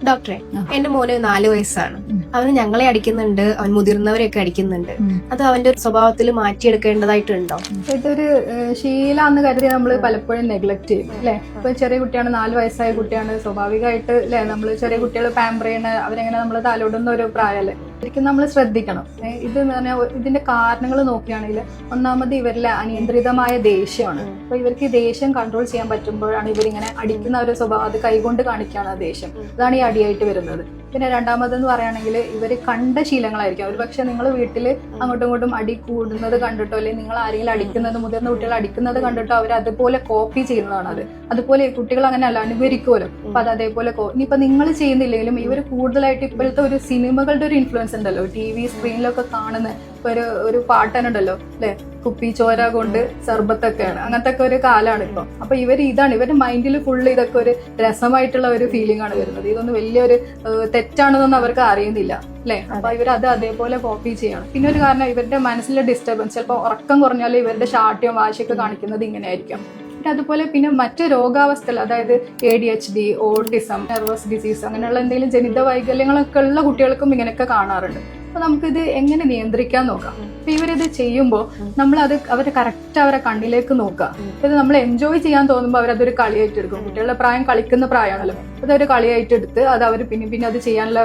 ഡോക്ടറെ, എന്റെ മോന് 4 വയസ്സാണ്. അവന് ഞങ്ങളെ അടിക്കുന്നുണ്ട്, അവൻ മുതിർന്നവരെയൊക്കെ അടിക്കുന്നുണ്ട്. അത് അവന്റെ ഒരു സ്വഭാവത്തിൽ മാറ്റിയെടുക്കേണ്ടതായിട്ടുണ്ടോ? ഇതൊരു ശീലാന്ന് കരുതി നമ്മൾ പലപ്പോഴും നെഗ്ലക്ട് ചെയ്യും അല്ലെ. ഇപ്പൊ ചെറിയ കുട്ടിയാണ്, 4 വയസ്സായ കുട്ടിയാണ്, സ്വാഭാവികമായിട്ട് അല്ലെ നമ്മൾ ചെറിയ കുട്ടികൾ പാമ്പർ ചെയ്യണ അവരെങ്ങനെ നമ്മൾ തലോടുന്ന ഒരു പ്രായമല്ലേ. ശരിക്കും നമ്മൾ ശ്രദ്ധിക്കണം. ഇത് എന്ന് പറഞ്ഞാൽ ഇതിന്റെ കാരണങ്ങൾ നോക്കുകയാണെങ്കിൽ ഒന്നാമത് ഇവരിലെ അനിയന്ത്രിതമായ ദേഷ്യമാണ്. അപ്പൊ ഇവർക്ക് ഈ ദേഷ്യം കൺട്രോൾ ചെയ്യാൻ പറ്റുമ്പോഴാണ് ഇവരിങ്ങനെ അടിക്കുന്ന ഒരു സ്വഭാവം, അത് കൈകൊണ്ട് കാണിക്കുകയാണ് ആ ദേഷ്യം. അതാണ് ഈ അടിയായിട്ട് വരുന്നത്. പിന്നെ രണ്ടാമതെന്ന് പറയുകയാണെങ്കിൽ ഇവർ കണ്ട ശീലങ്ങളായിരിക്കും. ഒരു പക്ഷെ നിങ്ങൾ വീട്ടിൽ അങ്ങോട്ടും ഇങ്ങോട്ടും അടി കൂടുന്നത് കണ്ടിട്ടോ, അല്ലെങ്കിൽ നിങ്ങൾ ആരെങ്കിലും അടിക്കുന്നത്, മുതിർന്ന കുട്ടികൾ അടിക്കുന്നത് കണ്ടിട്ടോ അവർ അതുപോലെ കോപ്പി ചെയ്യുന്നതാണ്. അതുപോലെ കുട്ടികൾ അങ്ങനെ അല്ല, അനുകരിക്കുമല്ലോ. അപ്പൊ അത് അതേപോലെ ഇനിയിപ്പൊ നിങ്ങൾ ചെയ്യുന്നില്ലെങ്കിലും ഇവർ കൂടുതലായിട്ട് ഇപ്പോഴത്തെ ഒരു സിനിമകളുടെ ഒരു ഇൻഫ്ലുവൻസ് ഉണ്ടല്ലോ, TV സ്ക്രീനിലൊക്കെ കാണുന്ന ഒരു പാട്ടനുണ്ടല്ലോ അല്ലെ, കുപ്പി ചോര കൊണ്ട് സർബത്തൊക്കെയാണ്, അങ്ങനത്തെ ഒക്കെ ഒരു കാലാണ് ഇപ്പൊ. അപ്പൊ ഇവരുടെ മൈൻഡിൽ ഫുള്ള് ഇതൊക്കെ ഒരു രസമായിട്ടുള്ള ഒരു ഫീലിംഗ് ആണ് വരുന്നത്. ഇതൊന്നും വലിയൊരു തെറ്റാണെന്നൊന്നും അവർക്ക് അറിയുന്നില്ല അല്ലെ. അപ്പൊ ഇവരത് അതേപോലെ കോപ്പി ചെയ്യണം. പിന്നെ ഒരു കാരണം ഇവരുടെ മനസ്സിലെ ഡിസ്റ്റർബൻസ്, ചിലപ്പോൾ ഉറക്കം കുറഞ്ഞാൽ ഇവരുടെ ശാഠ്യം വാശിയൊക്കെ കാണിക്കുന്നത് ഇങ്ങനെ ആയിരിക്കാം. പിന്നെ അതുപോലെ പിന്നെ മറ്റ് രോഗാവസ്ഥകൾ, അതായത് ADHD, ഓട്ടിസം, നെർവസ് ഡിസീസ്, അങ്ങനെയുള്ള എന്തെങ്കിലും ജനിത വൈകല്യങ്ങളൊക്കെ ഉള്ള കുട്ടികൾക്കും ഇങ്ങനെയൊക്കെ കാണാറുണ്ട്. അപ്പൊ നമുക്കിത് എങ്ങനെ നിയന്ത്രിക്കാൻ നോക്കാം. അപ്പൊ ഇവരിത് ചെയ്യുമ്പോൾ അവരെ കറക്റ്റ് അവരെ കണ്ണിലേക്ക് നോക്കുക. ഇത് നമ്മൾ എൻജോയ് ചെയ്യാൻ തോന്നുമ്പോൾ അവരതൊരു കളിയായിട്ട് എടുക്കും. കുട്ടികളുടെ പ്രായം കളിക്കുന്ന പ്രായമാണല്ലോ, അതൊരു കളിയായിട്ട് എടുത്ത് അത് അവർ പിന്നെ അത് ചെയ്യാനുള്ള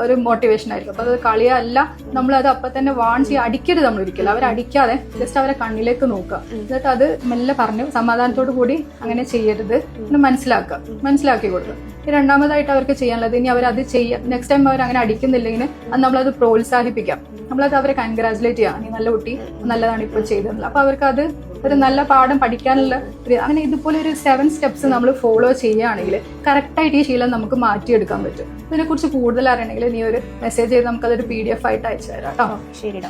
ഒരു മോട്ടിവേഷൻ ആയിരിക്കും. അപ്പൊ അത് കളിയല്ല, നമ്മളത് അപ്പൊ തന്നെ വാൺ ചെയ്യുക, അടിക്കരുത് നമ്മൾ ഒരിക്കലും. അവരടിക്കാതെ ജസ്റ്റ് അവരെ കണ്ണിലേക്ക് നോക്കുക. എന്നിട്ട് അത് മെല്ലെ പറഞ്ഞു സമാധാനത്തോടു കൂടി അങ്ങനെ ചെയ്യരുത് എന്ന് മനസ്സിലാക്കി കൊടുക്കുക. രണ്ടാമതായിട്ട് അവർക്ക് ചെയ്യാനുള്ളത്, ഇനി അവരത് ചെയ്യാം, നെക്സ്റ്റ് ടൈം അവർ അങ്ങനെ അടിക്കുന്നില്ലെങ്കിൽ അത് നമ്മളത് പ്രോത്സാഹിപ്പിക്കാം. നമ്മളത് അവരെ കൺഗ്രാജുലേറ്റ് ചെയ്യാം, നീ നല്ല കുട്ടി, നല്ലതാണ് ഇപ്പോൾ ചെയ്തത്. അപ്പൊ അവർക്ക് അത് ഒരു നല്ല പാഠം പഠിക്കാനുള്ള അങ്ങനെ ഇതുപോലെ ഒരു 7 സ്റ്റെപ്സ് നമ്മൾ ഫോളോ ചെയ്യുകയാണെങ്കിൽ കറക്റ്റായിട്ട് ഈ ശീലം നമുക്ക് മാറ്റിയെടുക്കാൻ പറ്റും. ഇതിനെക്കുറിച്ച് കൂടുതൽ അറിയണമെങ്കിൽ നീ ഒരു മെസ്സേജ് ചെയ്ത് നമുക്കതൊരു PDF ആയിട്ട് അയച്ചു തരാം കേട്ടോ. ശരി.